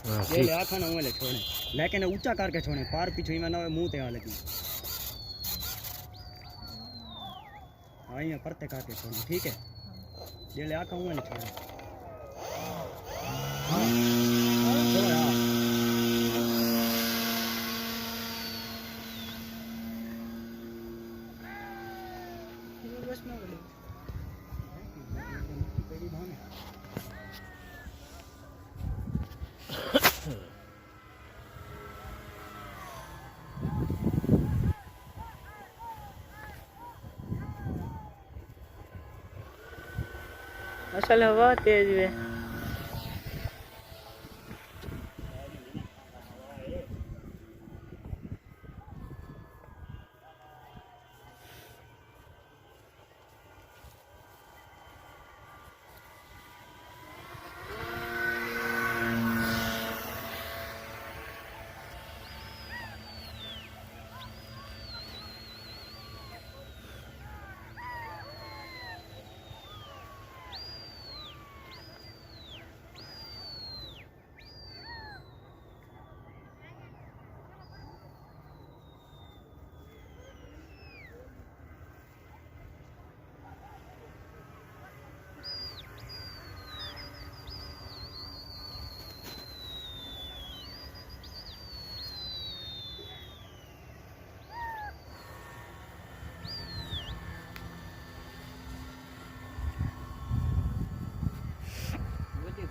हाँ, ये ले आखा ना ले छोड़े लेकिन ऊंचा करके छोड़े पार पीछे में ना मुंह ते आ लगी हाँ ये परते करके छोड़े ठीक है ये ले आखा ले छोड़े हाँ छोड़ हाँ बस ना बोले असल हवा तेज है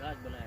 घास बनाया